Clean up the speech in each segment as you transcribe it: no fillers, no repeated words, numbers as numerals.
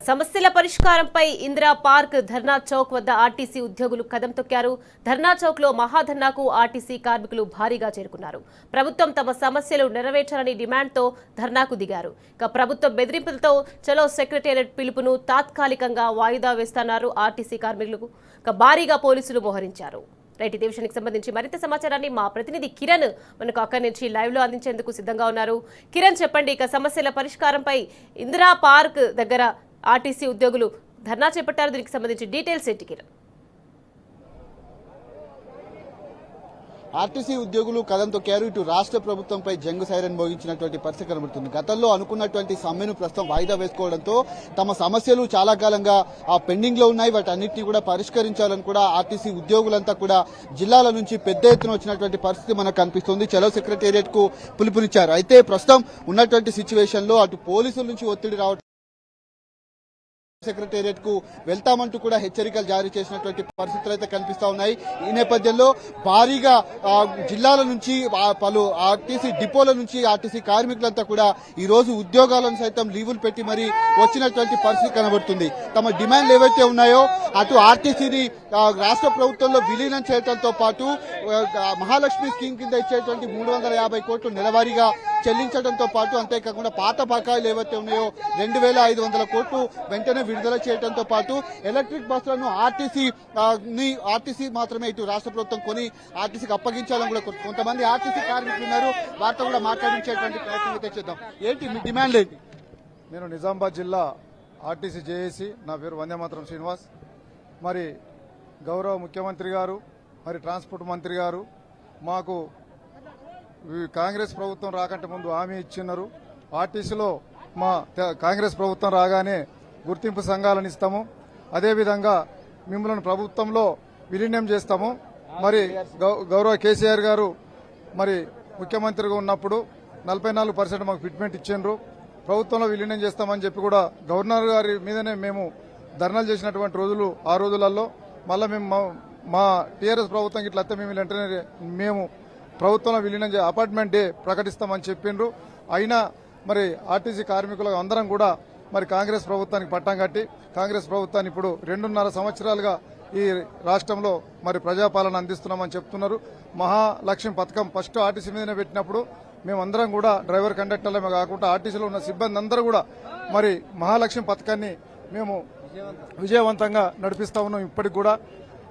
సమస్యల పరిష్కారంపై ఇందిరా పార్క్ ధర్నా చౌక్ వద్ద ఆర్టీసీ ఉద్యోగులు కదం తొక్కారు. ధర్నా చౌక్ లో మహాధర్నాకు ఆర్టీసీ కార్మికులు భారీగా చేరుకున్నారు. ప్రభుత్వం తమ సమస్యలు నెరవేర్చాలని డిమాండ్తో ధర్నాకు దిగారు. ఇక ప్రభుత్వం బెదిరింపులతో చలో సెక్రటేరియట్ పిలుపును తాత్కాలికంగా వాయిదా వేస్తున్నారు ఆర్టీసీ కార్మికులకు. ఇక భారీగా పోలీసులు మోహరించారు. రైట్, ఇదే విషయానికి సంబంధించి మరింత సమాచారాన్ని మా ప్రతినిధి కిరణ్ మనకు అక్కడి నుంచి లైవ్ లో అందించేందుకు సిద్ధంగా ఉన్నారు. కిరణ్, చెప్పండి, ఇక సమస్యల పరిష్కారంపై ఇందిరా పార్క్ దగ్గర ఆర్టీసీ ఉద్యోగులు ధర్నా చేపట్టారు. దీనికి సంబంధించి డీటెయిల్స్ ఏంటి కిరణ్? ఆర్టీసీ ఉద్యోగులు కదం తొక్కారు. ఇటు రాష్ట్ర ప్రభుత్వంపై జంగు సైరన్ మోగించినటువంటి పరిస్థితి కనబడుతుంది. గతంలో అనుకున్నటువంటి సమ్మెను ప్రస్తుతం వాయిదా వేసుకోవడంతో తమ సమస్యలు చాలా కాలంగా పెండింగ్ లో ఉన్నాయి. వాటన్నిటిని కూడా పరిష్కరించాలని కూడా ఆర్టీసీ ఉద్యోగులంతా కూడా జిల్లాల నుంచి పెద్ద ఎత్తున వచ్చినటువంటి పరిస్థితి మనకు కనిపిస్తుంది. చలో సెక్రటేరియట్ కు పిలుపునిచ్చారు. అయితే ప్రస్తుతం ఉన్నటువంటి సిచ్యువేషన్ లో అటు పోలీసుల నుంచి ఒత్తిడి రావడం, సెక్రటేరియట్ కు వెళ్తామంటూ కూడా హెచ్చరికలు జారీ చేసినటువంటి పరిస్థితులు అయితే కనిపిస్తా ఉన్నాయి. ఈ నేపథ్యంలో భారీగా జిల్లాల నుంచి పలు ఆర్టీసీ డిపోల నుంచి ఆర్టీసీ కార్మికులంతా కూడా ఈ రోజు ఉద్యోగాలను సైతం లీవులు పెట్టి మరి వచ్చినటువంటి పరిస్థితి కనబడుతుంది. తమ డిమాండ్లు ఏవైతే ఉన్నాయో అటు ఆర్టీసీని రాష్ట్ర ప్రభుత్వంలో విలీనం చేయడంతో పాటు మహాలక్ష్మి స్కీమ్ కింద ఇచ్చేటువంటి 350 కోట్లు నెలవారీగా చెల్లించడంతో పాటు అంతేకాకుండా పాత బకాయిలు ఏవైతే ఉన్నాయో 2500 కోట్లు వెంటనే విడుదల చేయడంతో పాటు ఎలక్ట్రిక్ బస్సులను ఆర్టీసీ మాత్రమే ఇటు రాష్ట్ర ప్రభుత్వం కొని ఆర్టీసీకి అప్పగించాలని కూడా కొంతమంది ఆర్టీసీ కార్మికులు ఉన్నారు. వారితో కూడా మాట్లాడించేటువంటి ప్రయత్నం అయితే చేద్దాం. ఏంటి మీ డిమాండ్ ఏంటి? నేను నిజామాబాద్ జిల్లా ఆర్టీసీ జేఏసీ, నా పేరు వందేమాతరం శ్రీనివాస్. మరి గౌరవ ముఖ్యమంత్రి గారు, మరి ట్రాన్స్పోర్ట్ మంత్రి గారు మాకు కాంగ్రెస్ ప్రభుత్వం రాకంటే ముందు హామీ ఇచ్చినారు. ఆర్టీసీలో మా కాంగ్రెస్ ప్రభుత్వం రాగానే గుర్తింపు సంఘాలను ఇస్తాము, అదేవిధంగా మిమ్మల్ని ప్రభుత్వంలో విలీనం చేస్తాము. మరి గౌరవ కేసీఆర్ గారు మరి ముఖ్యమంత్రిగా ఉన్నప్పుడు 44% మాకు ఫిట్మెంట్ ఇచ్చిండ్రు. ప్రభుత్వంలో విలీనం చేస్తామని చెప్పి కూడా గవర్నర్ గారి మీదనే మేము ధర్నాలు చేసినటువంటి రోజులు ఆ రోజులలో. మళ్ళీ మేము మా టీఆర్ఎస్ ప్రభుత్వం ఇట్లా అయితే మేము వెంటనే మేము ప్రభుత్వంలో విలీనం అపార్ట్మెంట్ డే ప్రకటిస్తామని చెప్పిండ్రు. అయినా మరి ఆర్టీసీ కార్మికులు అందరం కూడా మరి కాంగ్రెస్ ప్రభుత్వానికి పట్టం కట్టి కాంగ్రెస్ ప్రభుత్వాన్ని ఇప్పుడు 2.5 సంవత్సరాలుగా ఈ రాష్ట్రంలో మరి ప్రజాపాలన అందిస్తున్నామని చెప్తున్నారు. మహాలక్ష్మి పథకం ఫస్ట్ ఆర్టీసీ మీదనే పెట్టినప్పుడు మేమందరం కూడా డ్రైవర్ కండక్టర్లమే కాకుండా ఆర్టీసీలో ఉన్న సిబ్బంది అందరూ కూడా మరి మహాలక్ష్మి పథకాన్ని మేము విజయవంతంగా నడిపిస్తా ఉన్నాం ఇప్పటికి కూడా.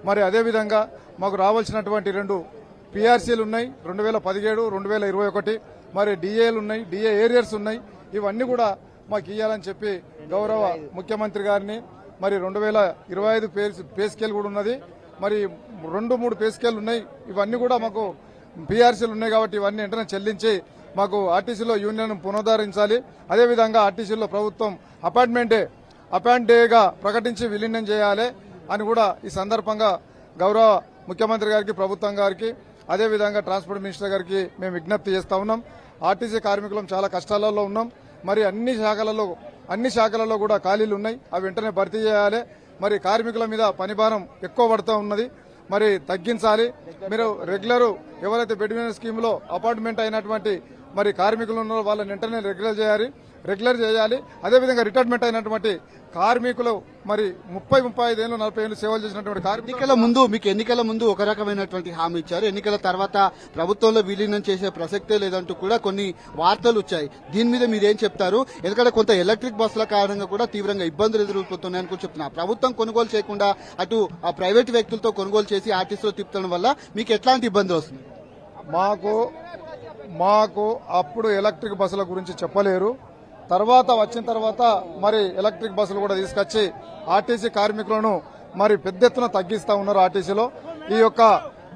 మరి అదేవిధంగా మాకు రావాల్సినటువంటి 2 పిఆర్సీలు ఉన్నాయి, 2017, 2021. మరి డిఏలు ఉన్నాయి, డిఏ ఏరియర్స్ ఉన్నాయి. ఇవన్నీ కూడా మాకు ఇవ్వాలని చెప్పి గౌరవ ముఖ్యమంత్రి గారిని మరి 2025 పే స్కేల్ కూడా ఉన్నది. మరి 2-3 పే స్కేల్ ఉన్నాయి. ఇవన్నీ కూడా మాకు పిఆర్సీలు ఉన్నాయి కాబట్టి ఇవన్నీ వెంటనే చెల్లించి మాకు ఆర్టీసీలో యూనియన్ పునరుద్ధరించాలి. అదేవిధంగా ఆర్టీసీలో ప్రభుత్వం అపాయింట్ డేగా ప్రకటించి విలీనం చేయాలి అని కూడా ఈ సందర్భంగా గౌరవ ముఖ్యమంత్రి గారికి, ప్రభుత్వం గారికి, అదేవిధంగా ట్రాన్స్పోర్ట్ మినిస్టర్ గారికి మేము విజ్ఞప్తి చేస్తా ఉన్నాం. ఆర్టీసీ కార్మికులం చాలా కష్టాలలో ఉన్నాం. మరి అన్ని శాఖలలో కూడా ఖాళీలు ఉన్నాయి, అవి వెంటనే భర్తీ చేయాలి. మరి కార్మికుల మీద పనిభారం ఎక్కువ పడుతూ ఉన్నది, మరి తగ్గించాలి. మీరు రెగ్యులర్ ఎవరైతే బెడ్వినర్ స్కీమ్ లో అపాయింట్మెంట్ అయినటువంటి మరి కార్మికులు ఉన్నారో వాళ్ళని వెంటనే రెగ్యులర్ చేయాలి. అదేవిధంగా రిటైర్మెంట్ అయినటువంటి కార్మికులు మరి 30-35 ఏళ్ళు 40 ఏళ్ళు సేవలు చేసినటువంటి ఎన్నికల ముందు ఒక రకమైనటువంటి హామీ ఇచ్చారు. ఎన్నికల తర్వాత ప్రభుత్వంలో విలీనం చేసే ప్రసక్తే లేదంటూ కూడా కొన్ని వార్తలు వచ్చాయి. దీని మీద మీరేం చెప్తారు? ఎందుకంటే కొంత ఎలక్ట్రిక్ బస్సుల కారణంగా కూడా తీవ్రంగా ఇబ్బందులు ఎదుర్కొతున్నాయని కూడా చెప్తున్నారు. ప్రభుత్వం కొనుగోలు చేయకుండా అటు ఆ ప్రైవేట్ వ్యక్తులతో కొనుగోలు చేసి ఆర్టీసీలో తిప్పడం వల్ల మీకు ఎట్లాంటి ఇబ్బందులు వస్తుంది? మాకు అప్పుడు ఎలక్ట్రిక్ బస్సుల గురించి చెప్పలేరు. వచ్చిన తర్వాత మరి ఎలక్ట్రిక్ బస్సులు కూడా తీసుకొచ్చి ఆర్టీసీ కార్మికులను మరి పెద్ద ఎత్తున తగ్గిస్తా ఉన్నారు. ఆర్టీసీలో ఈ యొక్క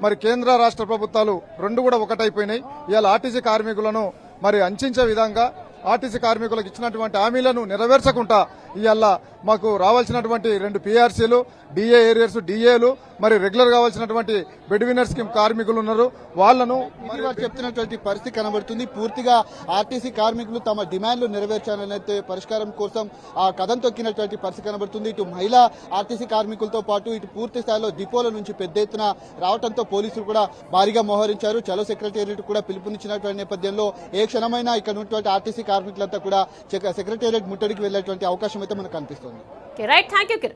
మరి కేంద్ర రాష్ట్ర ప్రభుత్వాలు 2 కూడా ఒకటైపోయినాయి. ఇవాళ ఆర్టీసీ కార్మికులను మరి అంచే విధంగా ఆర్టీసీ కార్మికులకు ఇచ్చినటువంటి హామీలను నెరవేర్చకుండా ఇవాళ మాకు రావాల్సినటువంటి 2 పిఆర్సీలు, డిఏ ఏరియర్స్, డిఏలు, మరి రెగ్యులర్ కావాల్సినటువంటి బెడ్వినర్ స్కీమ్ కార్మికులు ఉన్నారు. వాళ్లను చెప్తున్నటువంటి పరిస్థితి కనబడుతుంది. పూర్తిగా ఆర్టీసీ కార్మికులు తమ డిమాండ్లు నెరవేర్చాలనైతే పరిష్కారం కోసం కదం తొక్కినటువంటి పరిస్థితి కనబడుతుంది. ఇటు మహిళా ఆర్టీసీ కార్మికులతో పాటు ఇటు పూర్తి స్థాయిలో డిపోల నుంచి పెద్ద ఎత్తున రావడంతో పోలీసులు కూడా భారీగా మోహరించారు. చలో సెక్రటేరియట్ కూడా పిలుపునిచ్చినటువంటి నేపథ్యంలో ఏ క్షణమైనా ఇక్కడ ఉన్నటువంటి ఆర్టీసీ కార్మికులంతా కూడా సెక్రటేరియట్ ముట్టడికి వెళ్ళేటువంటి అవకాశం అయితే మనకు కనిపిస్తుంది. Right, thank you Kiran.